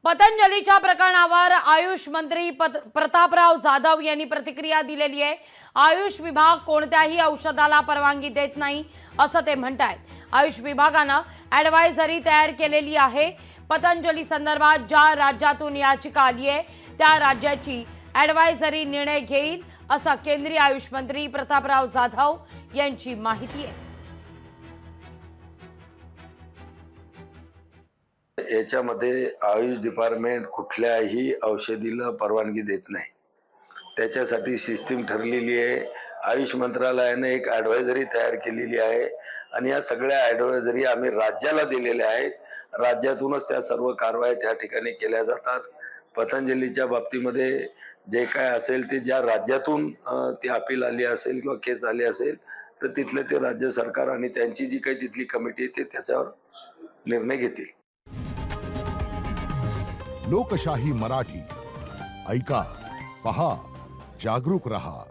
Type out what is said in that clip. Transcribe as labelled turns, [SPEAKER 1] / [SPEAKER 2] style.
[SPEAKER 1] पतंजलीच्या प्रकरणावर आयुष मंत्री प्रतापराव जाधव यांनी प्रतिक्रिया दिलेली आहे। आयुष विभाग कोणत्याही औषधाला परवानगी देत नाही असं ते म्हणतायत। आयुष विभागानं ॲडवायझरी तयार केलेली आहे। पतंजली संदर्भात ज्या राज्यातून याचिका आली आहे त्या राज्याची ॲडवायझरी निर्णय घेईल असं केंद्रीय आयुष मंत्री प्रतापराव जाधव यांची माहिती आहे।
[SPEAKER 2] याच्यामध्ये आयुष डिपार्टमेंट कुठल्याही औषधीला परवानगी देत नाही। त्याच्यासाठी सिस्टीम ठरलेली आहे। आयुष मंत्रालयाने एक ॲडवायझरी तयार केलेली आहे आणि या सगळ्या ॲडवायझरी आम्ही राज्याला दिलेल्या आहेत। राज्यातूनच त्या सर्व कारवाया त्या ठिकाणी केल्या जातात। पतंजलीच्या बाबतीमध्ये जे काय असेल ते ज्या राज्यातून ती अपील आली असेल किंवा केस आली असेल तर तिथले ते राज्य सरकार आणि त्यांची जी काही तिथली कमिटी आहे ते त्याच्यावर निर्णय घेतील।
[SPEAKER 3] लोकशाही मराठी ऐका, पहा, जागरूक रहा।